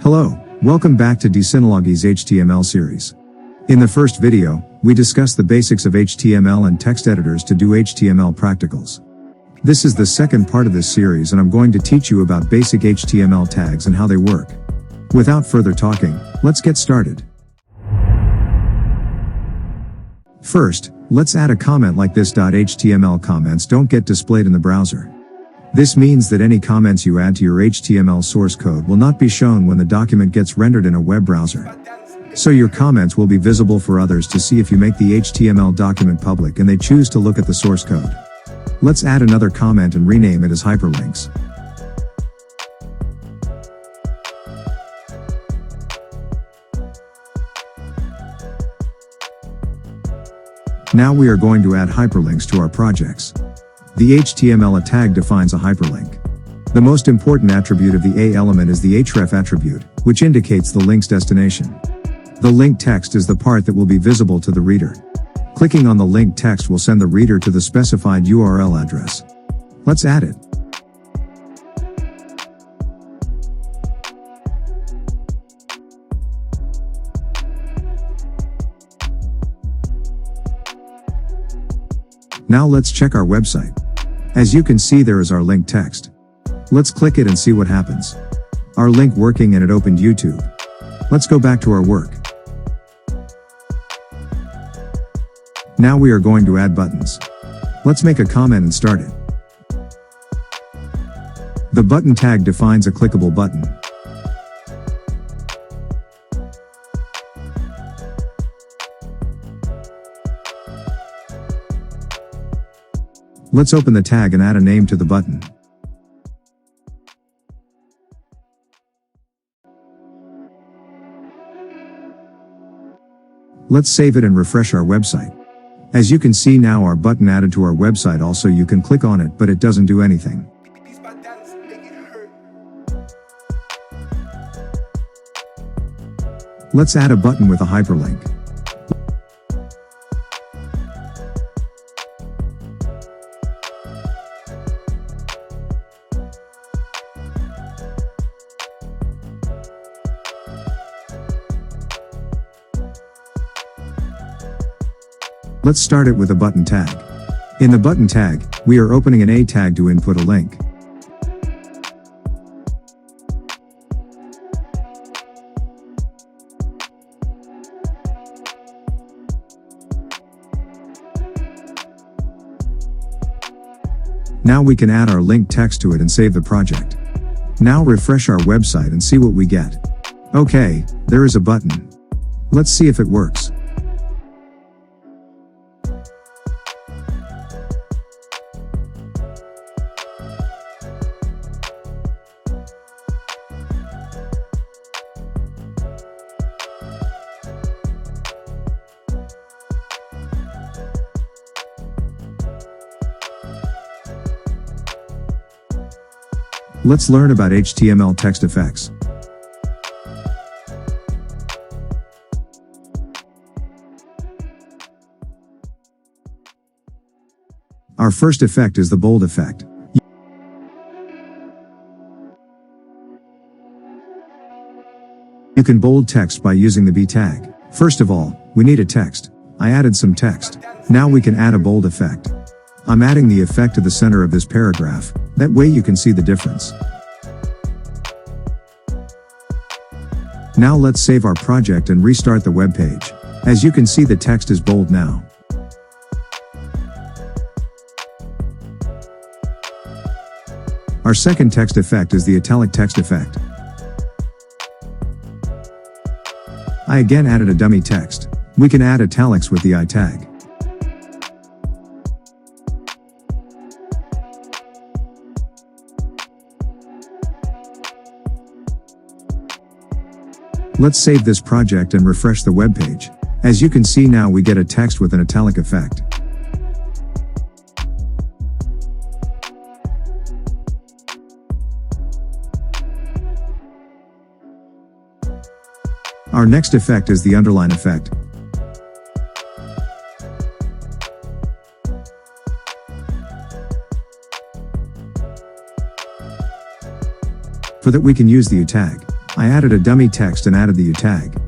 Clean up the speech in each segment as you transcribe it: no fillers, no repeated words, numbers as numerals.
Hello, welcome back to Desynology's HTML series. In the first video, we discussed the basics of HTML and text editors to do HTML practicals. This is the second part of this series and I'm going to teach you about basic HTML tags and how they work. Without further talking, let's get started. First, let's add a comment like this. HTML comments don't get displayed in the browser. This means that any comments you add to your HTML source code will not be shown when the document gets rendered in a web browser. So your comments will be visible for others to see if you make the HTML document public and they choose to look at the source code. Let's add another comment and rename it as Hyperlinks. Now we are going to add hyperlinks to our projects. The HTML tag defines a hyperlink. The most important attribute of the A element is the href attribute, which indicates the link's destination. The link text is the part that will be visible to the reader. Clicking on the link text will send the reader to the specified URL address. Let's add it. Now let's check our website. As you can see, there is our link text. Let's click it and see what happens. Our link working and it opened YouTube. Let's go back to our work. Now we are going to add buttons. Let's make a comment and start it. The button tag defines a clickable button. Let's open the tag and add a name to the button. Let's save it and refresh our website. As you can see now, our button added to our website. Also, you can click on it, but it doesn't do anything. Let's add a button with a hyperlink. Let's start it with a button tag. In the button tag, we are opening an A tag to input a link. Now we can add our link text to it and save the project. Now refresh our website and see what we get. Okay, there is a button. Let's see if it works. Let's learn about HTML text effects. Our first effect is the bold effect. You can bold text by using the B tag. First of all, we need a text. I added some text. Now we can add a bold effect. I'm adding the effect to the center of this paragraph, that way you can see the difference. Now let's save our project and restart the web page. As you can see, the text is bold now. Our second text effect is the italic text effect. I again added a dummy text. We can add italics with the I tag. Let's save this project and refresh the web page. As you can see now, we get a text with an italic effect. Our next effect is the underline effect. For that we can use the tag. I added a dummy text and added the U tag.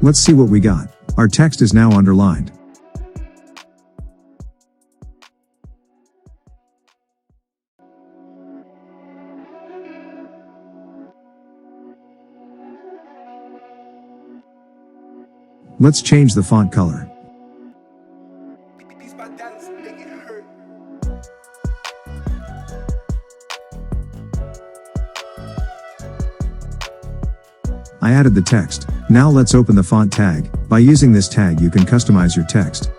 Let's see what we got. Our text is now underlined. Let's change the font color. I added the text. Now let's open the font tag. By using this tag you can customize your text.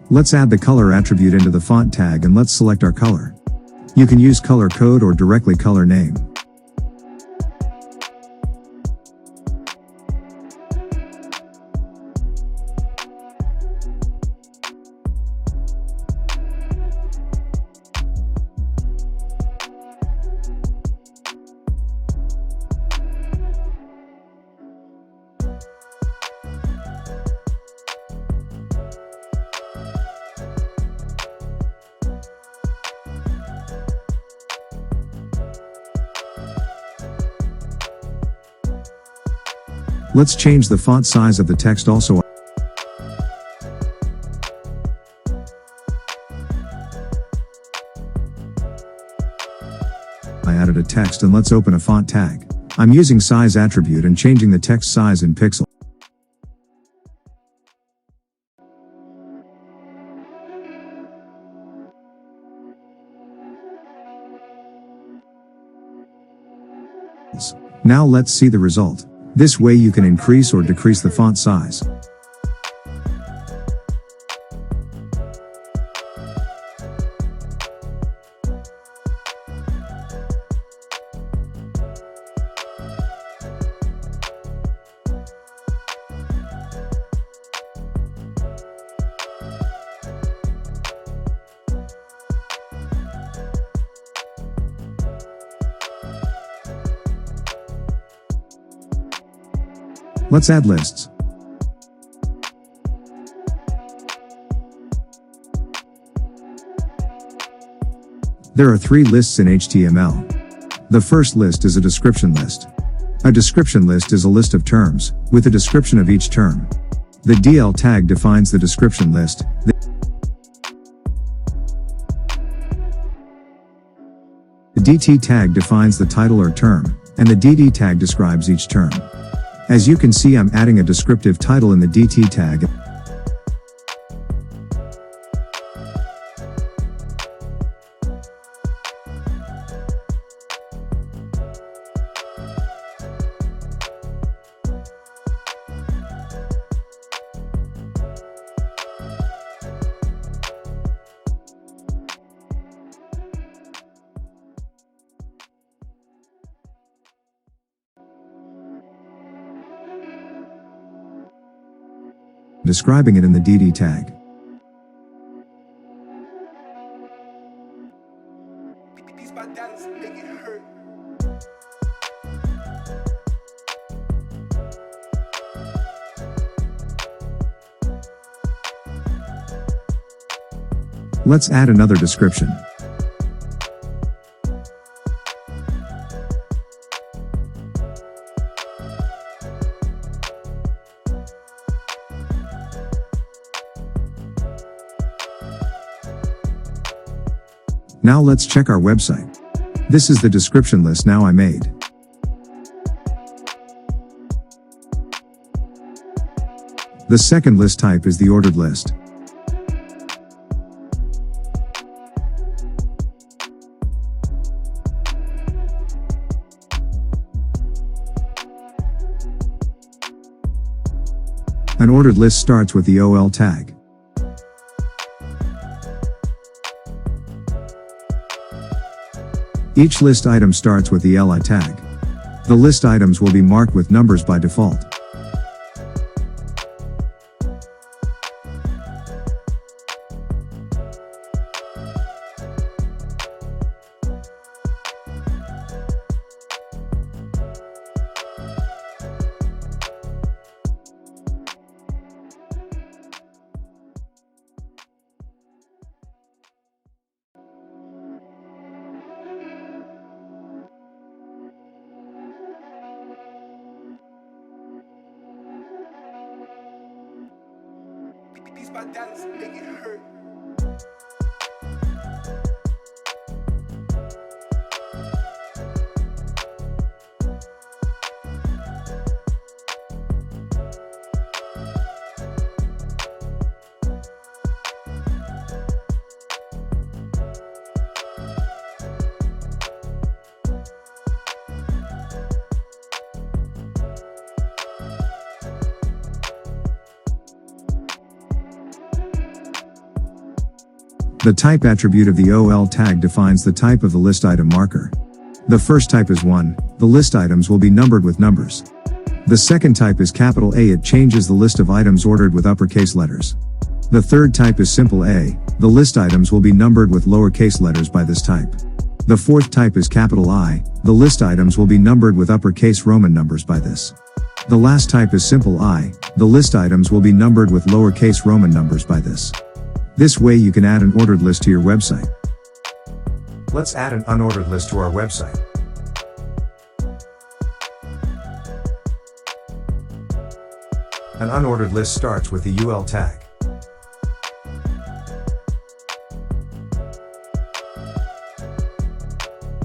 Let's add the color attribute into the font tag and let's select our color. You can use color code or directly color name. Let's change the font size of the text also. I added a text and let's open a font tag. I'm using size attribute and changing the text size in pixels. Now let's see the result. This way you can increase or decrease the font size. Let's add lists. There are 3 lists in HTML. The first list is a description list. A description list is a list of terms, with a description of each term. The DL tag defines the description list. The DT tag defines the title or term, and the DD tag describes each term. As you can see, I'm adding a descriptive title in the DT tag. Describing it in the DD tag. Let's add another description. Now let's check our website. This is the description list now I made. The second list type is the ordered list. An ordered list starts with the OL tag. Each list item starts with the LI tag. The list items will be marked with numbers by default. The type attribute of the OL tag defines the type of the list item marker. The first type is 1, the list items will be numbered with numbers. The second type is capital A, it changes the list of items ordered with uppercase letters. The third type is simple A, the list items will be numbered with lowercase letters by this type. The fourth type is capital I, the list items will be numbered with uppercase Roman numbers by this. The last type is simple I, the list items will be numbered with lowercase Roman numbers by this. This way you can add an ordered list to your website. Let's add an unordered list to our website. An unordered list starts with the UL tag.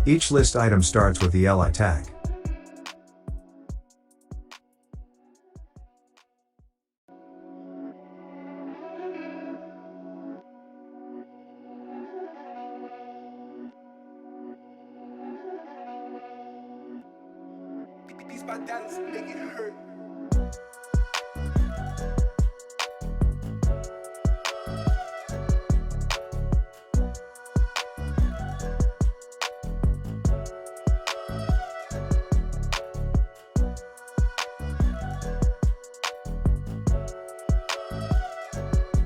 Each list item starts with the LI tag.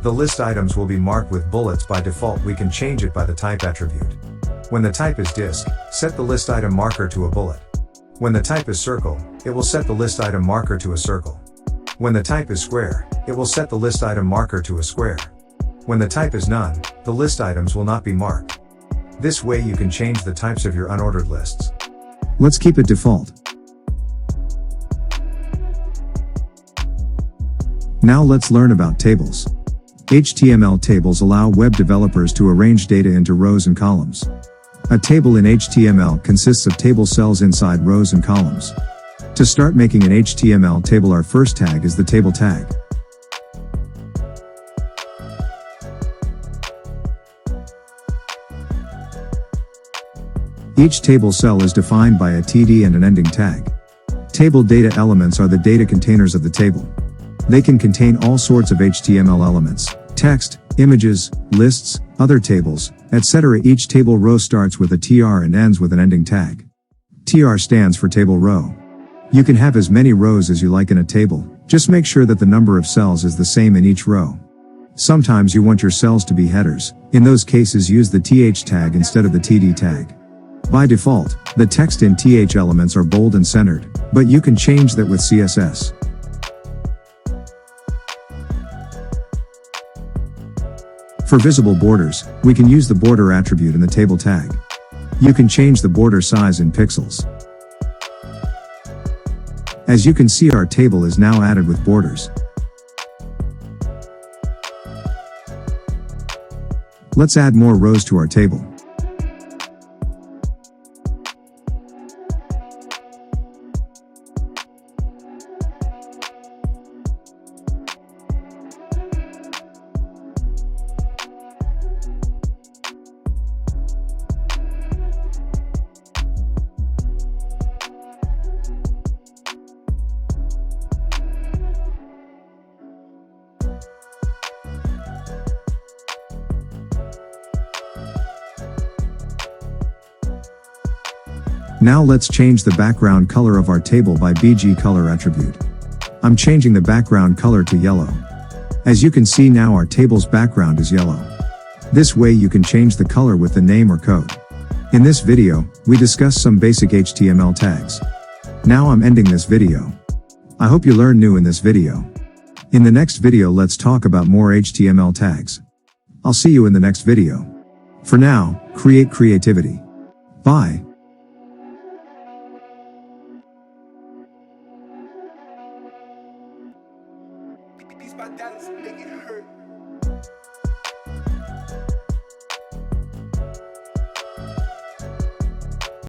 The list items will be marked with bullets by default. We can change it by the type attribute. When the type is disk, set the list item marker to a bullet. When the type is circle, it will set the list item marker to a circle. When the type is square, it will set the list item marker to a square. When the type is none, the list items will not be marked. This way you can change the types of your unordered lists. Let's keep it default. Now let's learn about tables. HTML tables allow web developers to arrange data into rows and columns. A table in HTML consists of table cells inside rows and columns. To start making an HTML table, our first tag is the table tag. Each table cell is defined by a TD and an ending tag. Table data elements are the data containers of the table. They can contain all sorts of HTML elements: text, images, lists, other tables, etc. Each table row starts with a TR and ends with an ending tag. TR stands for table row. You can have as many rows as you like in a table, just make sure that the number of cells is the same in each row. Sometimes you want your cells to be headers, in those cases use the TH tag instead of the TD tag. By default, the text in TH elements are bold and centered, but you can change that with CSS. For visible borders, we can use the border attribute in the table tag. You can change the border size in pixels. As you can see, our table is now added with borders. Let's add more rows to our table. Now let's change the background color of our table by BG color attribute. I'm changing the background color to yellow. As you can see now, our table's background is yellow. This way you can change the color with the name or code. In this video, we discussed some basic HTML tags. Now I'm ending this video. I hope you learned new in this video. In the next video, let's talk about more HTML tags. I'll see you in the next video. For now, create creativity. Bye. These bad dance make it hurt.